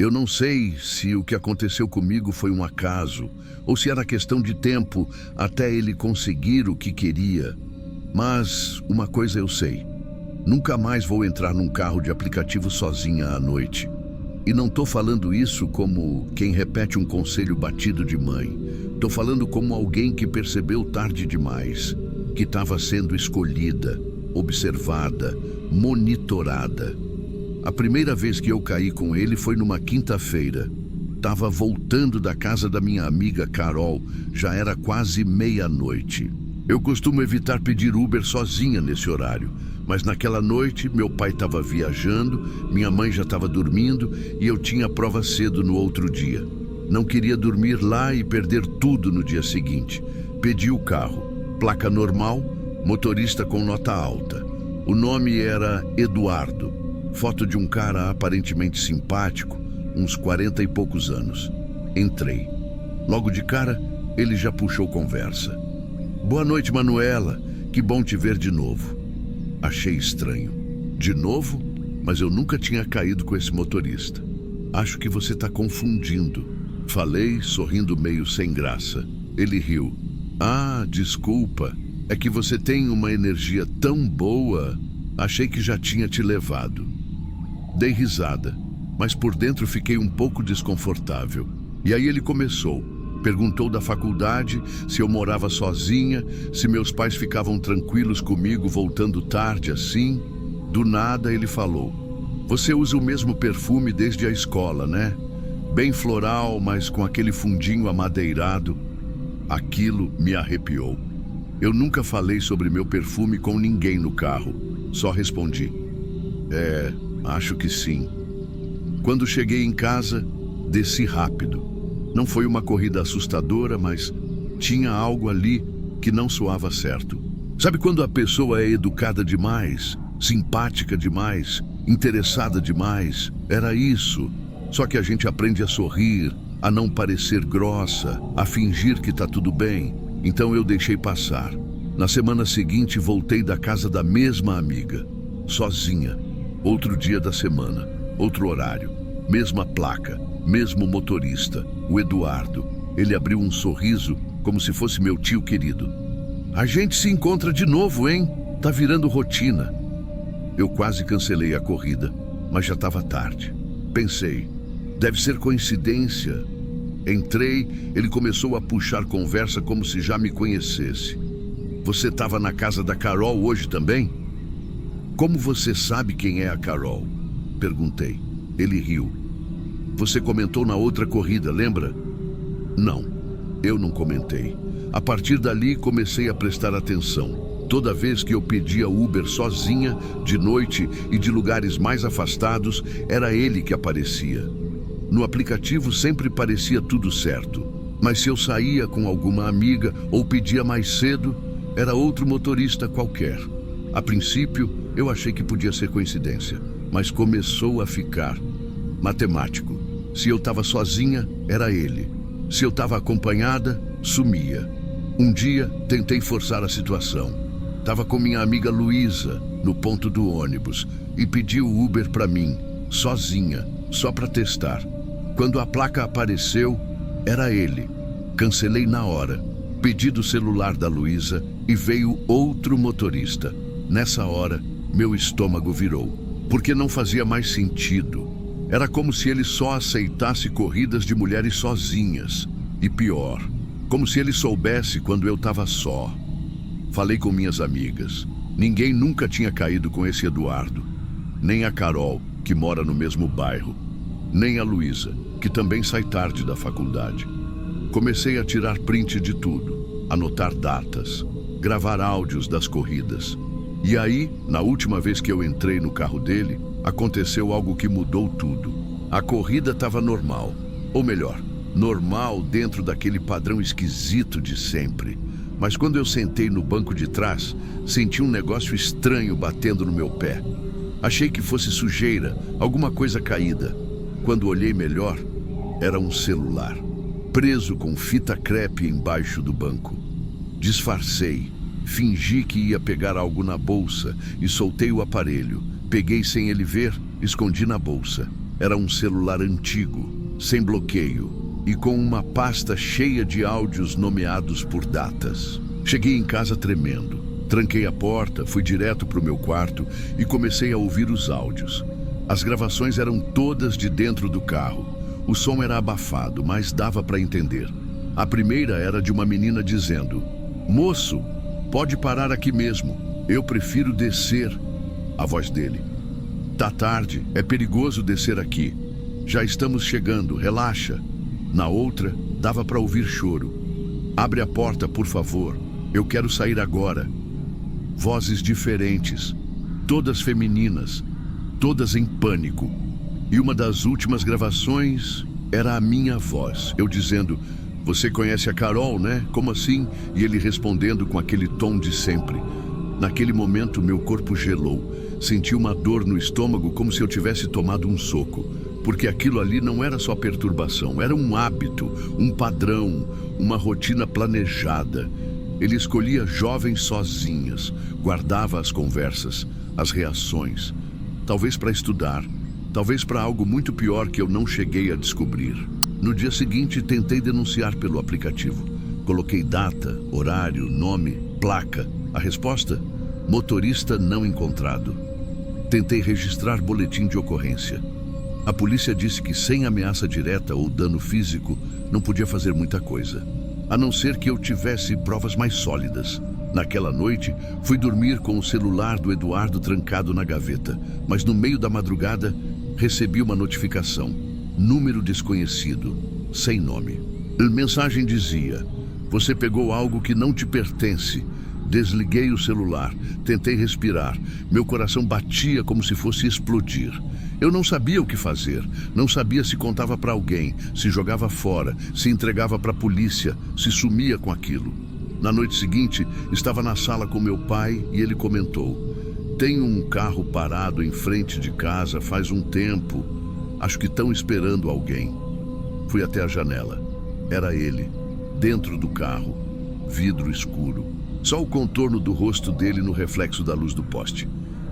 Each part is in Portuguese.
Eu não sei se o que aconteceu comigo foi um acaso ou se era questão de tempo até ele conseguir o que queria. Mas uma coisa eu sei: nunca mais vou entrar num carro de aplicativo sozinha à noite. E não tô falando isso como quem repete um conselho batido de mãe. Tô falando como alguém que percebeu tarde demais que estava sendo escolhida, observada, monitorada. A primeira vez que eu caí com ele foi numa quinta-feira. Tava voltando da casa da minha amiga Carol, já era quase meia-noite. Eu costumo evitar pedir Uber sozinha nesse horário, mas naquela noite meu pai estava viajando, minha mãe já estava dormindo e eu tinha prova cedo no outro dia. Não queria dormir lá e perder tudo no dia seguinte. Pedi o carro, placa normal, motorista com nota alta. O nome era Eduardo, foto de um cara aparentemente simpático, uns 40 e poucos anos. Entrei. Logo de cara, ele já puxou conversa. Boa noite, Manuela. Que bom te ver de novo. Achei estranho. De novo? Mas eu nunca tinha caído com esse motorista. Acho que você está confundindo. Falei, sorrindo meio sem graça. Ele riu. Ah, desculpa. É que você tem uma energia tão boa. Achei que já tinha te levado. Dei risada, mas por dentro fiquei um pouco desconfortável. E aí ele começou. Perguntou da faculdade, se eu morava sozinha, se meus pais ficavam tranquilos comigo voltando tarde assim. Do nada ele falou: você usa o mesmo perfume desde a escola, né? Bem floral, mas com aquele fundinho amadeirado. Aquilo me arrepiou. Eu nunca falei sobre meu perfume com ninguém no carro. Só respondi: acho que sim. Quando cheguei em casa, desci rápido. Não foi uma corrida assustadora, mas tinha algo ali que não soava certo. Sabe quando a pessoa é educada demais, simpática demais, interessada demais? Era isso. Só que a gente aprende a sorrir, a não parecer grossa, a fingir que tá tudo bem. Então eu deixei passar. Na semana seguinte, voltei da casa da mesma amiga, sozinha. Outro dia da semana, outro horário, mesma placa, mesmo motorista, o Eduardo. Ele abriu um sorriso, como se fosse meu tio querido. A gente se encontra de novo, hein? Tá virando rotina. Eu quase cancelei a corrida, mas já estava tarde. Pensei, deve ser coincidência. Entrei, ele começou a puxar conversa como se já me conhecesse. Você estava na casa da Carol hoje também? Como você sabe quem é a Carol? Perguntei. Ele riu. Você comentou na outra corrida, lembra? Não, eu não comentei. A partir dali, comecei a prestar atenção. Toda vez que eu pedia Uber sozinha, de noite e de lugares mais afastados, era ele que aparecia. No aplicativo sempre parecia tudo certo. Mas se eu saía com alguma amiga ou pedia mais cedo, era outro motorista qualquer. A princípio, eu achei que podia ser coincidência, mas começou a ficar matemático. Se eu estava sozinha, era ele. Se eu estava acompanhada, sumia. Um dia, tentei forçar a situação. Estava com minha amiga Luísa, no ponto do ônibus, e pedi o Uber para mim, sozinha, só para testar. Quando a placa apareceu, era ele. Cancelei na hora. Pedi do celular da Luísa e veio outro motorista. Nessa hora, meu estômago virou, porque não fazia mais sentido. Era como se ele só aceitasse corridas de mulheres sozinhas. E pior, como se ele soubesse quando eu estava só. Falei com minhas amigas. Ninguém nunca tinha caído com esse Eduardo. Nem a Carol, que mora no mesmo bairro. Nem a Luísa, que também sai tarde da faculdade. Comecei a tirar print de tudo, anotar datas, gravar áudios das corridas. E aí, na última vez que eu entrei no carro dele, aconteceu algo que mudou tudo. A corrida estava normal, ou melhor, normal dentro daquele padrão esquisito de sempre. Mas quando eu sentei no banco de trás, senti um negócio estranho batendo no meu pé. Achei que fosse sujeira, alguma coisa caída. Quando olhei melhor, era um celular, preso com fita crepe embaixo do banco. Disfarcei. Fingi que ia pegar algo na bolsa e soltei o aparelho. Peguei sem ele ver, escondi na bolsa. Era um celular antigo, sem bloqueio e com uma pasta cheia de áudios nomeados por datas. Cheguei em casa tremendo. Tranquei a porta, fui direto para o meu quarto e comecei a ouvir os áudios. As gravações eram todas de dentro do carro. O som era abafado, mas dava para entender. A primeira era de uma menina dizendo: "Moço, pode parar aqui mesmo. Eu prefiro descer." A voz dele: "Tá tarde, é perigoso descer aqui. Já estamos chegando, relaxa." Na outra, dava para ouvir choro: "Abre a porta, por favor. Eu quero sair agora." Vozes diferentes, todas femininas, todas em pânico. E uma das últimas gravações era a minha voz, eu dizendo: "Você conhece a Carol, né? Como assim?" E ele respondendo com aquele tom de sempre. Naquele momento, meu corpo gelou. Senti uma dor no estômago, como se eu tivesse tomado um soco. Porque aquilo ali não era só perturbação, era um hábito, um padrão, uma rotina planejada. Ele escolhia jovens sozinhas, guardava as conversas, as reações. Talvez para estudar, talvez para algo muito pior que eu não cheguei a descobrir. No dia seguinte, tentei denunciar pelo aplicativo. Coloquei data, horário, nome, placa. A resposta? Motorista não encontrado. Tentei registrar boletim de ocorrência. A polícia disse que sem ameaça direta ou dano físico, não podia fazer muita coisa, a não ser que eu tivesse provas mais sólidas. Naquela noite, fui dormir com o celular do Eduardo trancado na gaveta, mas no meio da madrugada, recebi uma notificação. Número desconhecido, sem nome. A mensagem dizia: "Você pegou algo que não te pertence." Desliguei o celular, tentei respirar. Meu coração batia como se fosse explodir. Eu não sabia o que fazer, não sabia se contava para alguém, se jogava fora, se entregava para a polícia, se sumia com aquilo. Na noite seguinte, estava na sala com meu pai e ele comentou: "Tem um carro parado em frente de casa faz um tempo. Acho que estão esperando alguém." Fui até a janela. Era ele, dentro do carro, vidro escuro. Só o contorno do rosto dele no reflexo da luz do poste.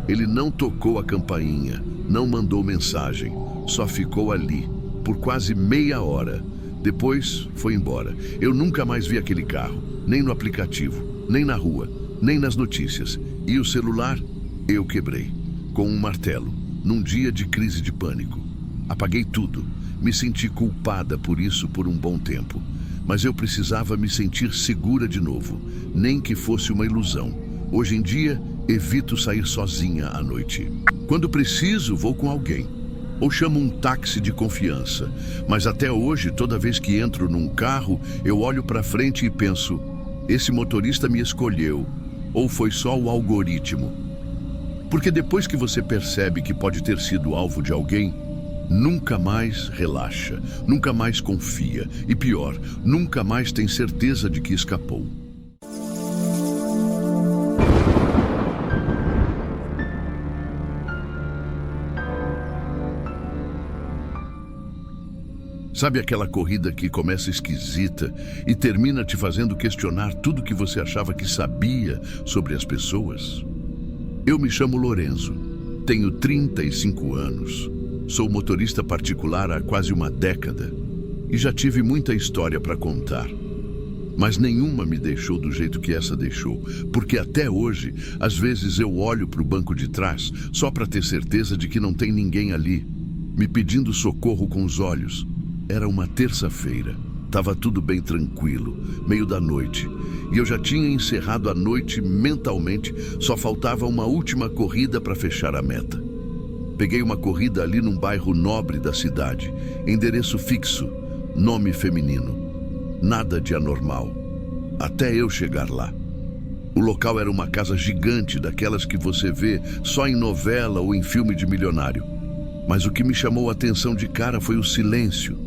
Ele não tocou a campainha, não mandou mensagem, só ficou ali, por quase meia hora. Depois, foi embora. Eu nunca mais vi aquele carro, nem no aplicativo, nem na rua, nem nas notícias. E o celular, eu quebrei, com um martelo, num dia de crise de pânico. Apaguei tudo, me senti culpada por isso por um bom tempo. Mas eu precisava me sentir segura de novo, nem que fosse uma ilusão. Hoje em dia, evito sair sozinha à noite. Quando preciso, vou com alguém. Ou chamo um táxi de confiança. Mas até hoje, toda vez que entro num carro, eu olho para frente e penso: esse motorista me escolheu, ou foi só o algoritmo? Porque depois que você percebe que pode ter sido alvo de alguém, nunca mais relaxa, nunca mais confia e, pior, nunca mais tem certeza de que escapou. Sabe aquela corrida que começa esquisita e termina te fazendo questionar tudo que você achava que sabia sobre as pessoas? Eu me chamo Lorenzo, tenho 35 anos. Sou motorista particular há quase uma década e já tive muita história para contar. Mas nenhuma me deixou do jeito que essa deixou, porque até hoje, às vezes eu olho para o banco de trás só para ter certeza de que não tem ninguém ali, me pedindo socorro com os olhos. Era uma terça-feira, estava tudo bem tranquilo, meio da noite, e eu já tinha encerrado a noite mentalmente, só faltava uma última corrida para fechar a meta. Peguei uma corrida ali num bairro nobre da cidade, endereço fixo, nome feminino. Nada de anormal, até eu chegar lá. O local era uma casa gigante, daquelas que você vê só em novela ou em filme de milionário. Mas o que me chamou a atenção de cara foi o silêncio.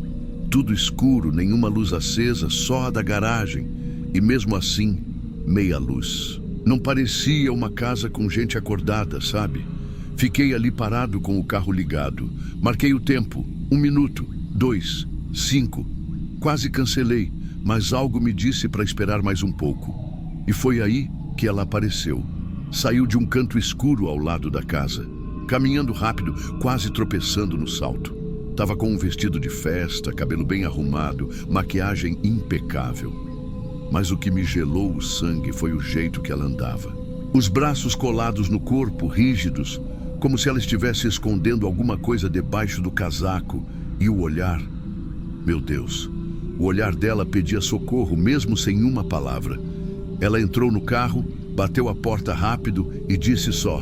Tudo escuro, nenhuma luz acesa, só a da garagem. E mesmo assim, meia luz. Não parecia uma casa com gente acordada, sabe? Fiquei ali parado com o carro ligado. Marquei o tempo, 1 minuto, 2, 5. Quase cancelei, mas algo me disse para esperar mais um pouco. E foi aí que ela apareceu. Saiu de um canto escuro ao lado da casa, caminhando rápido, quase tropeçando no salto. Tava com um vestido de festa, cabelo bem arrumado, maquiagem impecável. Mas o que me gelou o sangue foi o jeito que ela andava. Os braços colados no corpo, rígidos, como se ela estivesse escondendo alguma coisa debaixo do casaco, e o olhar... Meu Deus, o olhar dela pedia socorro, mesmo sem uma palavra. Ela entrou no carro, bateu a porta rápido e disse só: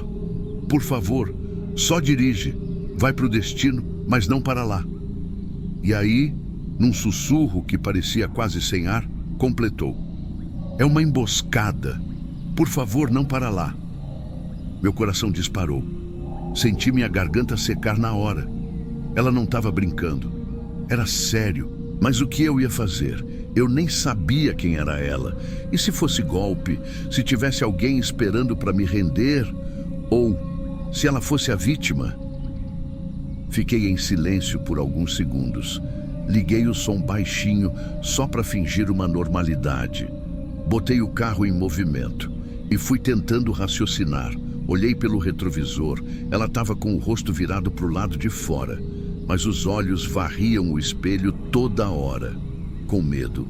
"Por favor, só dirige. Vai para o destino, mas não para lá." E aí, num sussurro que parecia quase sem ar, completou: "É uma emboscada. Por favor, não para lá." Meu coração disparou. Senti minha garganta secar na hora. Ela não estava brincando. Era sério. Mas o que eu ia fazer? Eu nem sabia quem era ela. E se fosse golpe? Se tivesse alguém esperando para me render? Ou se ela fosse a vítima? Fiquei em silêncio por alguns segundos. Liguei o som baixinho só para fingir uma normalidade. Botei o carro em movimento e fui tentando raciocinar. Olhei pelo retrovisor. Ela estava com o rosto virado para o lado de fora, mas os olhos varriam o espelho toda hora, com medo.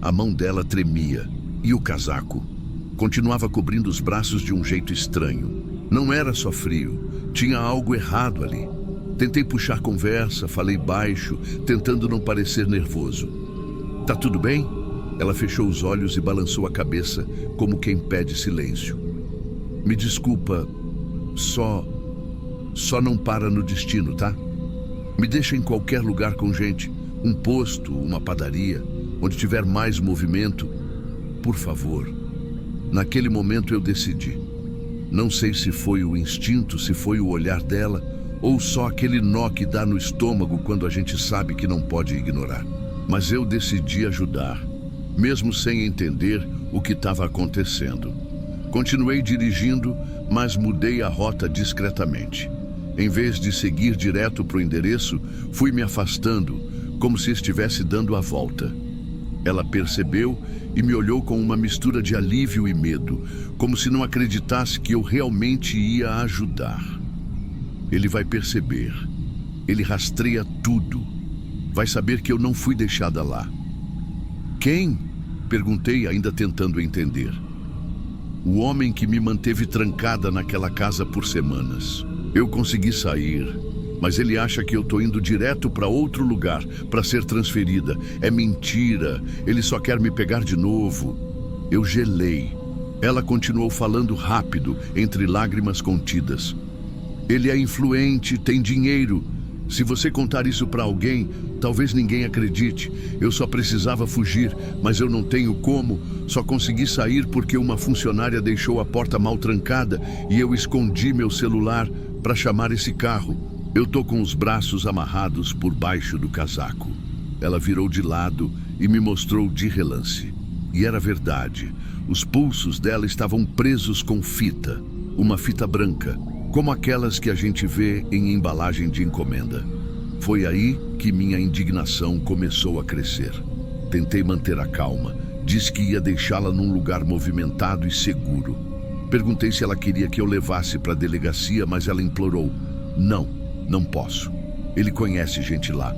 A mão dela tremia e o casaco continuava cobrindo os braços de um jeito estranho. Não era só frio, tinha algo errado ali. Tentei puxar conversa, falei baixo, tentando não parecer nervoso. "Tá tudo bem?" Ela fechou os olhos e balançou a cabeça, como quem pede silêncio. "Me desculpa, só não para no destino, tá? Me deixa em qualquer lugar com gente, um posto, uma padaria, onde tiver mais movimento, por favor." Naquele momento eu decidi. Não sei se foi o instinto, se foi o olhar dela, ou só aquele nó que dá no estômago quando a gente sabe que não pode ignorar. Mas eu decidi ajudar, mesmo sem entender o que estava acontecendo. Continuei dirigindo, mas mudei a rota discretamente. Em vez de seguir direto para o endereço, fui me afastando, como se estivesse dando a volta. Ela percebeu e me olhou com uma mistura de alívio e medo, como se não acreditasse que eu realmente ia ajudar. Ele vai perceber. Ele rastreia tudo. Vai saber que eu não fui deixada lá. "Quem?" perguntei, ainda tentando entender. "O homem que me manteve trancada naquela casa por semanas. Eu consegui sair, mas ele acha que eu tô indo direto para outro lugar, para ser transferida. É mentira, ele só quer me pegar de novo." Eu gelei. Ela continuou falando rápido, entre lágrimas contidas. "Ele é influente, tem dinheiro. Se você contar isso para alguém, talvez ninguém acredite. Eu só precisava fugir, mas eu não tenho como. Só consegui sair porque uma funcionária deixou a porta mal trancada e eu escondi meu celular para chamar esse carro. Eu tô com os braços amarrados por baixo do casaco." Ela virou de lado e me mostrou de relance. E era verdade. Os pulsos dela estavam presos com fita, uma fita branca, como aquelas que a gente vê em embalagem de encomenda. Foi aí que minha indignação começou a crescer. Tentei manter a calma. Disse que ia deixá-la num lugar movimentado e seguro. Perguntei se ela queria que eu levasse para a delegacia, mas ela implorou: Não posso. Ele conhece gente lá.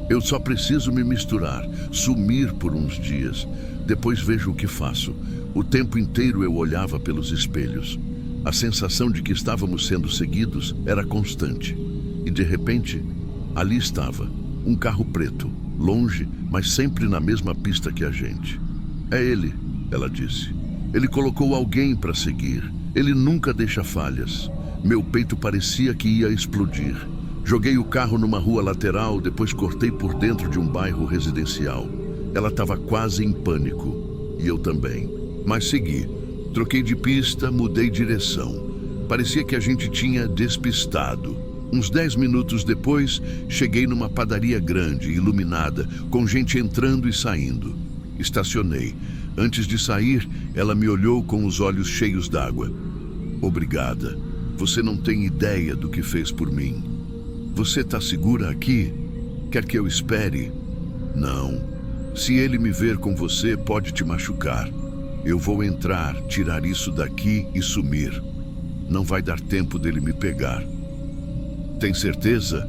Eu só preciso me misturar, sumir por uns dias. Depois vejo o que faço." O tempo inteiro eu olhava pelos espelhos. A sensação de que estávamos sendo seguidos era constante. E de repente, ali estava, um carro preto, longe, mas sempre na mesma pista que a gente. "É ele", ela disse. "Ele colocou alguém para seguir. Ele nunca deixa falhas." Meu peito parecia que ia explodir. Joguei o carro numa rua lateral, depois cortei por dentro de um bairro residencial. Ela estava quase em pânico. E eu também. Mas segui. Troquei de pista, mudei direção. Parecia que a gente tinha despistado. Uns 10 minutos depois, cheguei numa padaria grande, iluminada, com gente entrando e saindo. Estacionei. Antes de sair, ela me olhou com os olhos cheios d'água. "Obrigada. Você não tem ideia do que fez por mim. Você está segura aqui? Quer que eu espere?" "Não. Se ele me ver com você, pode te machucar. Eu vou entrar, tirar isso daqui e sumir. Não vai dar tempo dele me pegar." "Tem certeza?"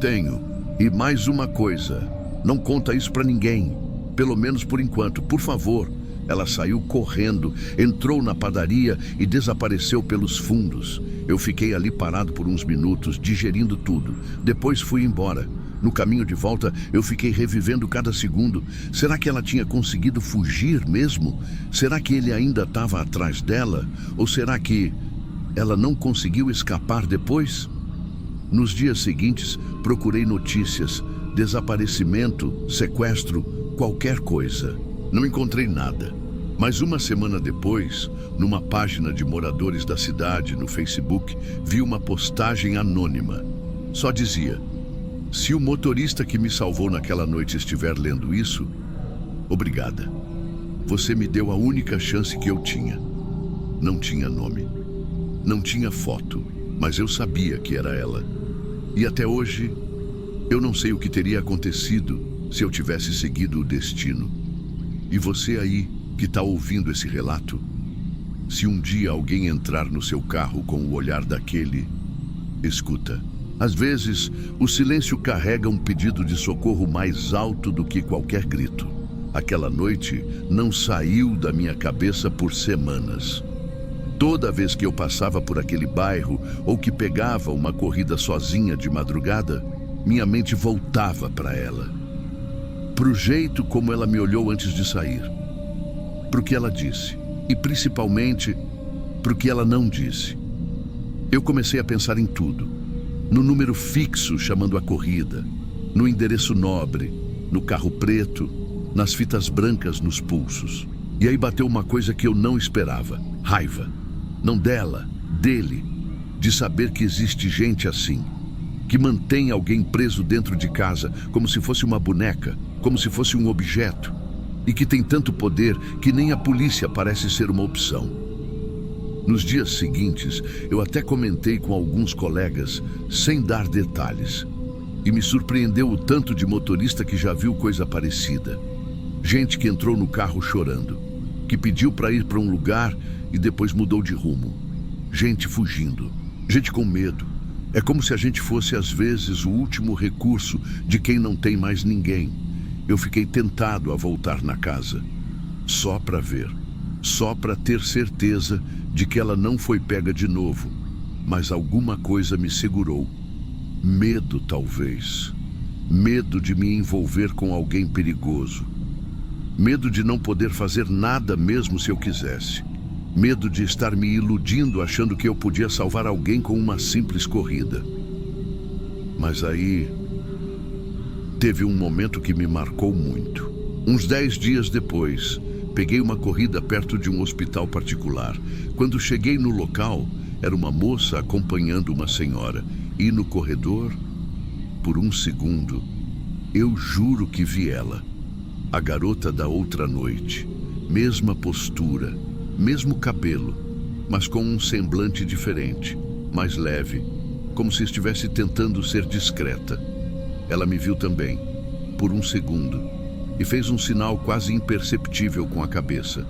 "Tenho. E mais uma coisa, não conta isso pra ninguém, pelo menos por enquanto, por favor. Ela saiu correndo, entrou na padaria e desapareceu pelos fundos. Eu fiquei ali parado por uns minutos, digerindo tudo. Depois fui embora. No caminho de volta, eu fiquei revivendo cada segundo. Será que ela tinha conseguido fugir mesmo? Será que ele ainda estava atrás dela? Ou será que ela não conseguiu escapar depois? Nos dias seguintes, procurei notícias, desaparecimento, sequestro, qualquer coisa. Não encontrei nada. Mas uma semana depois, numa página de moradores da cidade no Facebook, vi uma postagem anônima. Só dizia: se o motorista que me salvou naquela noite estiver lendo isso, obrigada. Você me deu a única chance que eu tinha. Não tinha nome, não tinha foto, mas eu sabia que era ela. E até hoje, eu não sei o que teria acontecido se eu tivesse seguido o destino. E você aí, que está ouvindo esse relato, se um dia alguém entrar no seu carro com o olhar daquele, escuta. Às vezes, o silêncio carrega um pedido de socorro mais alto do que qualquer grito. Aquela noite não saiu da minha cabeça por semanas. Toda vez que eu passava por aquele bairro ou que pegava uma corrida sozinha de madrugada, minha mente voltava para ela. Pro jeito como ela me olhou antes de sair, pro que ela disse e principalmente pro que ela não disse. Eu comecei a pensar em tudo, no número fixo chamando a corrida, no endereço nobre, no carro preto, nas fitas brancas nos pulsos. E aí bateu uma coisa que eu não esperava: raiva. Não dela, dele, de saber que existe gente assim, que mantém alguém preso dentro de casa como se fosse uma boneca, como se fosse um objeto, e que tem tanto poder que nem a polícia parece ser uma opção. Nos dias seguintes, eu até comentei com alguns colegas, sem dar detalhes, e me surpreendeu o tanto de motorista que já viu coisa parecida. Gente que entrou no carro chorando, que pediu para ir para um lugar e depois mudou de rumo. Gente fugindo, gente com medo. É como se a gente fosse, às vezes, o último recurso de quem não tem mais ninguém. Eu fiquei tentado a voltar na casa, só para ver, só para ter certeza de que ela não foi pega de novo. Mas alguma coisa me segurou. Medo, talvez. Medo de me envolver com alguém perigoso. Medo de não poder fazer nada mesmo se eu quisesse. Medo de estar me iludindo achando que eu podia salvar alguém com uma simples corrida. Mas aí, teve um momento que me marcou muito. Uns 10 dias depois, peguei uma corrida perto de um hospital particular. Quando cheguei no local, era uma moça acompanhando uma senhora. E no corredor, por um segundo, eu juro que vi ela. A garota da outra noite. Mesma postura, mesmo cabelo, mas com um semblante diferente, mais leve, como se estivesse tentando ser discreta. Ela me viu também, por um segundo, e fez um sinal quase imperceptível com a cabeça,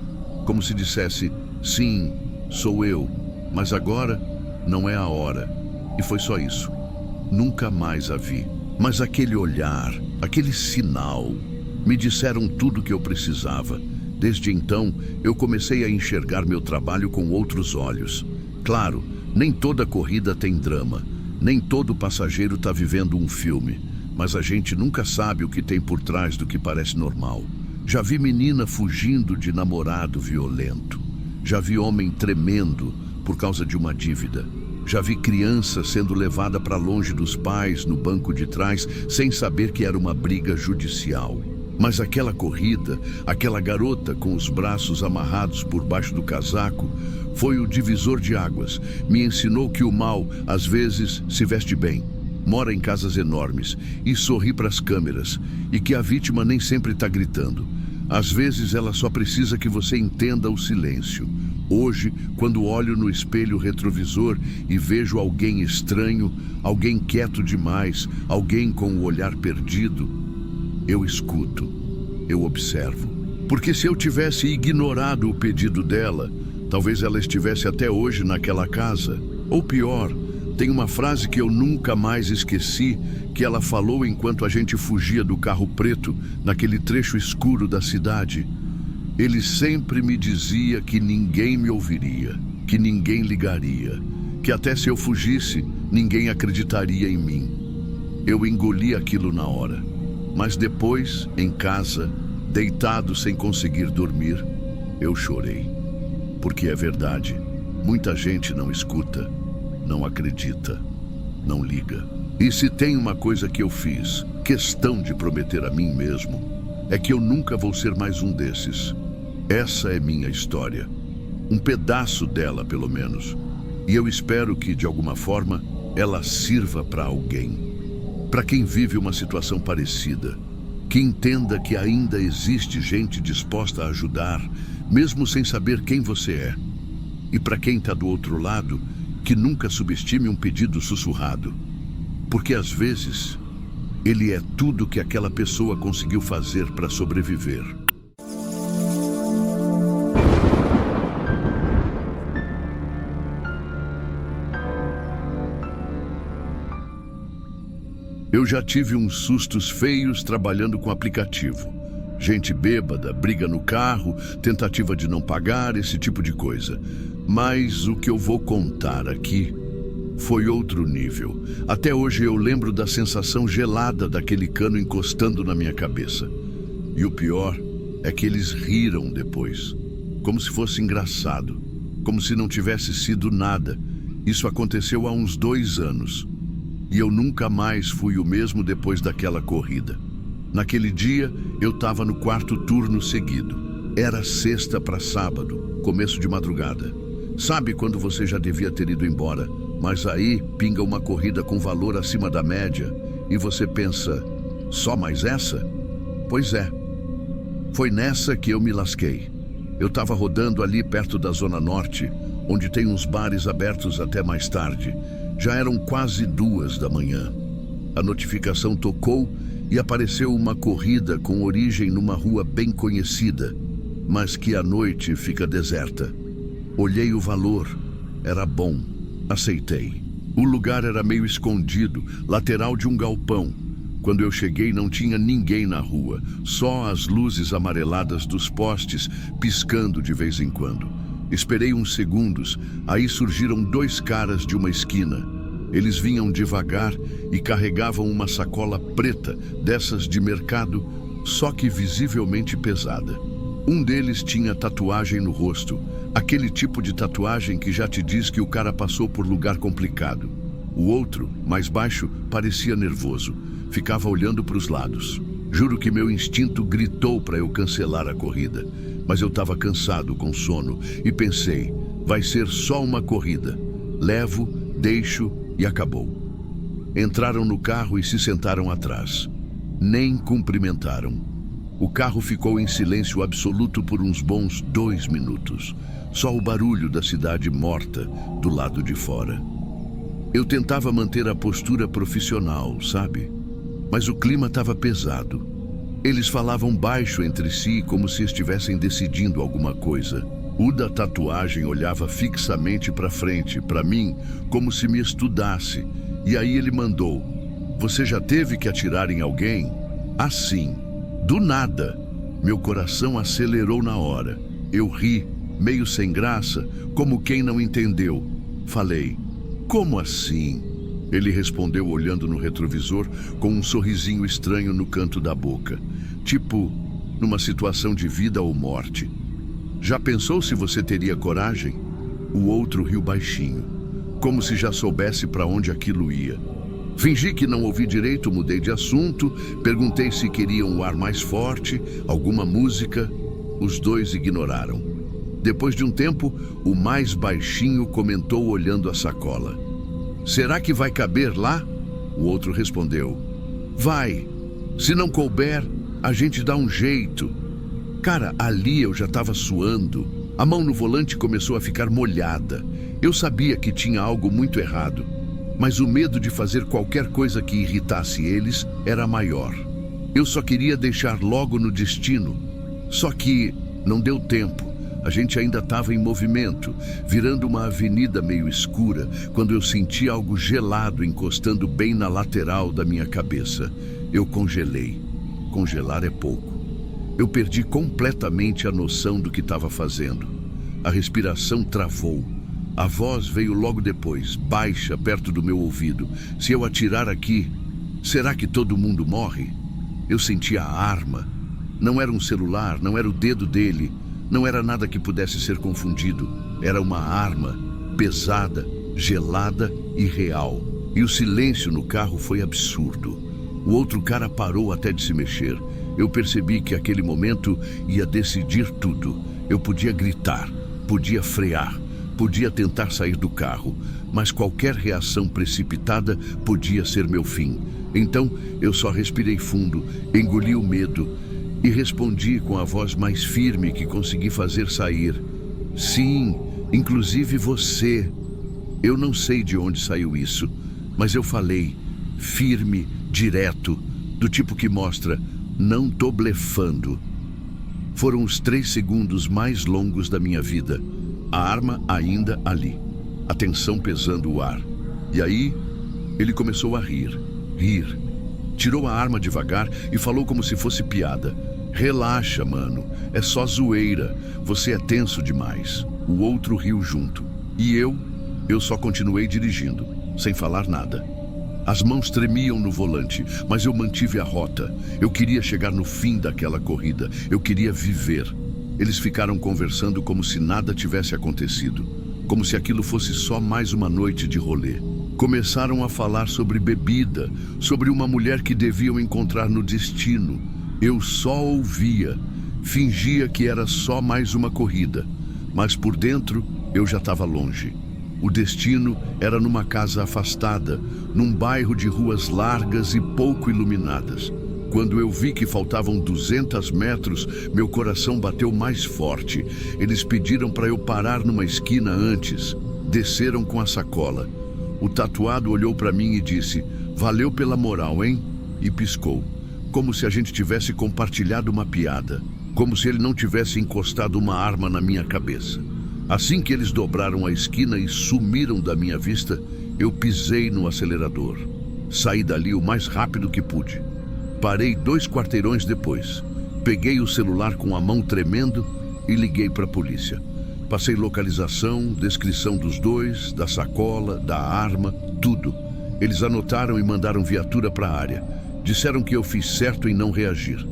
como se dissesse: sim, sou eu, mas agora não é a hora. E foi só isso. Nunca mais a vi. Mas aquele olhar, aquele sinal, me disseram tudo o que eu precisava. Desde então, eu comecei a enxergar meu trabalho com outros olhos. Claro, nem toda corrida tem drama, nem todo passageiro está vivendo um filme, mas a gente nunca sabe o que tem por trás do que parece normal. Já vi menina fugindo de namorado violento. Já vi homem tremendo por causa de uma dívida. Já vi criança sendo levada para longe dos pais no banco de trás sem saber que era uma briga judicial. Mas aquela corrida, aquela garota com os braços amarrados por baixo do casaco, foi o divisor de águas. Me ensinou que o mal, às vezes, se veste bem, mora em casas enormes e sorri para as câmeras, e que a vítima nem sempre está gritando. Às vezes ela só precisa que você entenda o silêncio. Hoje, quando olho no espelho retrovisor e vejo alguém estranho, alguém quieto demais, alguém com o olhar perdido, eu escuto, eu observo. Porque se eu tivesse ignorado o pedido dela, talvez ela estivesse até hoje naquela casa. Ou pior, Tem uma frase que eu nunca mais esqueci, que ela falou enquanto a gente fugia do carro preto, naquele trecho escuro da cidade. Ele sempre me dizia que ninguém me ouviria, que ninguém ligaria, que até se eu fugisse, ninguém acreditaria em mim. Eu engoli aquilo na hora, mas depois, em casa, deitado sem conseguir dormir, eu chorei. Porque é verdade, muita gente não escuta, não acredita, não liga. E se tem uma coisa que eu fiz, questão de prometer a mim mesmo, é que eu nunca vou ser mais um desses. Essa é minha história. Um pedaço dela, pelo menos. E eu espero que, de alguma forma, ela sirva para alguém. Para quem vive uma situação parecida. Que entenda que ainda existe gente disposta a ajudar, mesmo sem saber quem você é. E para quem está do outro lado, que nunca subestime um pedido sussurrado. Porque às vezes, ele é tudo que aquela pessoa conseguiu fazer para sobreviver. Eu já tive uns sustos feios trabalhando com aplicativo. Gente bêbada, briga no carro, tentativa de não pagar, esse tipo de coisa. Mas o que eu vou contar aqui foi outro nível. Até hoje eu lembro da sensação gelada daquele cano encostando na minha cabeça. E o pior é que eles riram depois, como se fosse engraçado, como se não tivesse sido nada. Isso aconteceu há uns 2 anos. E eu nunca mais fui o mesmo depois daquela corrida. Naquele dia, eu estava no 4º turno seguido. Era sexta para sábado, começo de madrugada. Sabe quando você já devia ter ido embora, mas aí pinga uma corrida com valor acima da média e você pensa, só mais essa? Pois é. Foi nessa que eu me lasquei. Eu estava rodando ali perto da Zona Norte, onde tem uns bares abertos até mais tarde. Já eram quase 2 da manhã. A notificação tocou e apareceu uma corrida com origem numa rua bem conhecida, mas que à noite fica deserta. Olhei o valor, era bom, aceitei. O lugar era meio escondido, lateral de um galpão. Quando eu cheguei não tinha ninguém na rua, só as luzes amareladas dos postes piscando de vez em quando. Esperei uns segundos, aí surgiram 2 caras de uma esquina. Eles vinham devagar e carregavam uma sacola preta, dessas de mercado, só que visivelmente pesada. Um deles tinha tatuagem no rosto, aquele tipo de tatuagem que já te diz que o cara passou por lugar complicado. O outro, mais baixo, parecia nervoso, ficava olhando para os lados. Juro que meu instinto gritou para eu cancelar a corrida. Mas eu estava cansado, com sono, e pensei, vai ser só uma corrida. Levo, deixo e acabou. Entraram no carro e se sentaram atrás. Nem cumprimentaram. O carro ficou em silêncio absoluto por uns bons 2 minutos. Só o barulho da cidade morta do lado de fora. Eu tentava manter a postura profissional, sabe? Mas o clima estava pesado. Eles falavam baixo entre si, como se estivessem decidindo alguma coisa. O da tatuagem olhava fixamente para frente, para mim, como se me estudasse. E aí ele mandou, você já teve que atirar em alguém? Assim, do nada. Meu coração acelerou na hora. Eu ri, meio sem graça, como quem não entendeu. Falei, como assim? Ele respondeu olhando no retrovisor com um sorrisinho estranho no canto da boca. Tipo, numa situação de vida ou morte. Já pensou se você teria coragem? O outro riu baixinho, como se já soubesse para onde aquilo ia. Fingi que não ouvi direito, mudei de assunto, perguntei se queriam um ar mais forte, alguma música. Os 2 ignoraram. Depois de um tempo, o mais baixinho comentou olhando a sacola. Será que vai caber lá? O outro respondeu, vai. Se não couber, a gente dá um jeito. Cara, ali eu já estava suando. A mão no volante começou a ficar molhada. Eu sabia que tinha algo muito errado, mas o medo de fazer qualquer coisa que irritasse eles era maior. Eu só queria deixar logo no destino. Só que não deu tempo. A gente ainda estava em movimento, virando uma avenida meio escura, quando eu senti algo gelado encostando bem na lateral da minha cabeça. Eu congelei. Congelar é pouco. Eu perdi completamente a noção do que estava fazendo. A respiração travou. A voz veio logo depois, baixa, perto do meu ouvido. Se eu atirar aqui, será que todo mundo morre? Eu senti a arma. Não era um celular, não era o dedo dele. Não era nada que pudesse ser confundido. Era uma arma, pesada, gelada e real. E o silêncio no carro foi absurdo. O outro cara parou até de se mexer. Eu percebi que aquele momento ia decidir tudo. Eu podia gritar, podia frear, podia tentar sair do carro, mas qualquer reação precipitada podia ser meu fim. Então eu só respirei fundo, engoli o medo e respondi com a voz mais firme que consegui fazer sair. Sim, inclusive você. Eu não sei de onde saiu isso, mas eu falei, firme, direto, do tipo que mostra, não tô blefando. Foram os 3 segundos mais longos da minha vida. A arma ainda ali, a tensão pesando o ar. E aí, ele começou a rir. Tirou a arma devagar e falou como se fosse piada. Relaxa, mano, é só zoeira, você é tenso demais. O outro riu junto. E eu só continuei dirigindo, sem falar nada. As mãos tremiam no volante, mas eu mantive a rota. Eu queria chegar no fim daquela corrida, eu queria viver. Eles ficaram conversando como se nada tivesse acontecido, como se aquilo fosse só mais uma noite de rolê. Começaram a falar sobre bebida, sobre uma mulher que deviam encontrar no destino. Eu só ouvia, fingia que era só mais uma corrida, mas por dentro eu já estava longe. O destino era numa casa afastada, num bairro de ruas largas e pouco iluminadas. Quando eu vi que faltavam 200 metros, meu coração bateu mais forte. Eles pediram para eu parar numa esquina antes. Desceram com a sacola. O tatuado olhou para mim e disse, valeu pela moral, hein? E piscou. Como se a gente tivesse compartilhado uma piada. Como se ele não tivesse encostado uma arma na minha cabeça. Assim que eles dobraram a esquina e sumiram da minha vista, eu pisei no acelerador. Saí dali o mais rápido que pude. Parei 2 quarteirões depois. Peguei o celular com a mão tremendo e liguei para a polícia. Passei localização, descrição dos dois, da sacola, da arma, tudo. Eles anotaram e mandaram viatura para a área. Disseram que eu fiz certo em não reagir.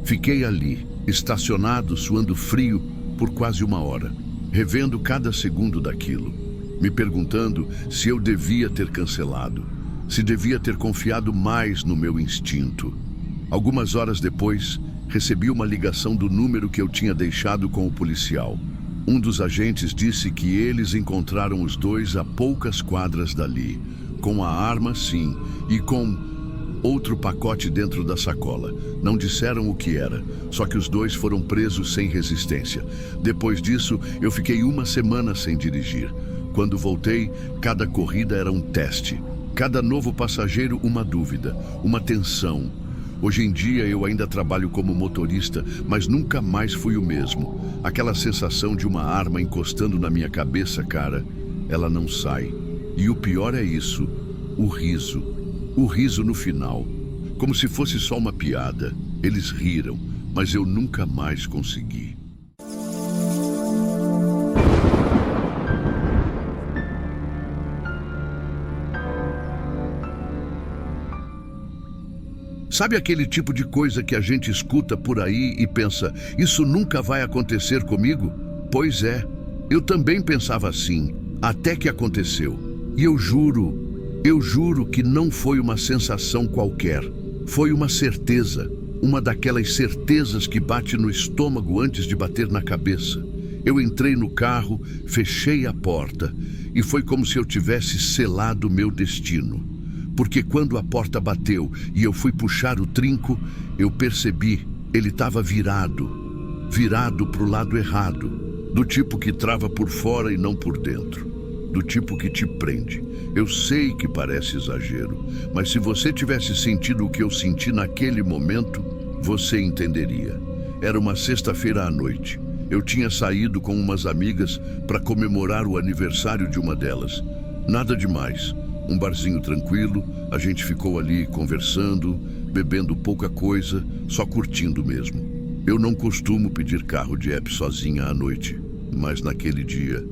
Fiquei ali, estacionado, suando frio, por quase 1 hora, revendo cada segundo daquilo, me perguntando se eu devia ter cancelado, se devia ter confiado mais no meu instinto. Algumas horas depois, recebi uma ligação do número que eu tinha deixado com o policial. Um dos agentes disse que eles encontraram os dois a poucas quadras dali, com a arma sim, e com outro pacote dentro da sacola. Não disseram o que era, só que os dois foram presos sem resistência. Depois disso, eu fiquei 1 semana sem dirigir. Quando voltei, cada corrida era um teste. Cada novo passageiro uma dúvida, uma tensão. Hoje em dia eu ainda trabalho como motorista, mas nunca mais fui o mesmo. Aquela sensação de uma arma encostando na minha cabeça, cara, ela não sai. E o pior é isso, o riso. O riso no final, como se fosse só uma piada. Eles riram, mas eu nunca mais consegui. Sabe aquele tipo de coisa que a gente escuta por aí e pensa, isso nunca vai acontecer comigo? Pois é, eu também pensava assim, até que aconteceu. E eu juro que não foi uma sensação qualquer. Foi uma certeza, uma daquelas certezas que bate no estômago antes de bater na cabeça. Eu entrei no carro, fechei a porta e foi como se eu tivesse selado meu destino. Porque quando a porta bateu e eu fui puxar o trinco, eu percebi, ele estava virado para o lado errado, do tipo que trava por fora e não por dentro, do tipo que te prende. Eu sei que parece exagero, mas se você tivesse sentido o que eu senti naquele momento, você entenderia. Era uma sexta-feira à noite. Eu tinha saído com umas amigas para comemorar o aniversário de uma delas. Nada demais. Um barzinho tranquilo, a gente ficou ali conversando, bebendo pouca coisa, só curtindo mesmo. Eu não costumo pedir carro de app sozinha à noite, mas naquele dia...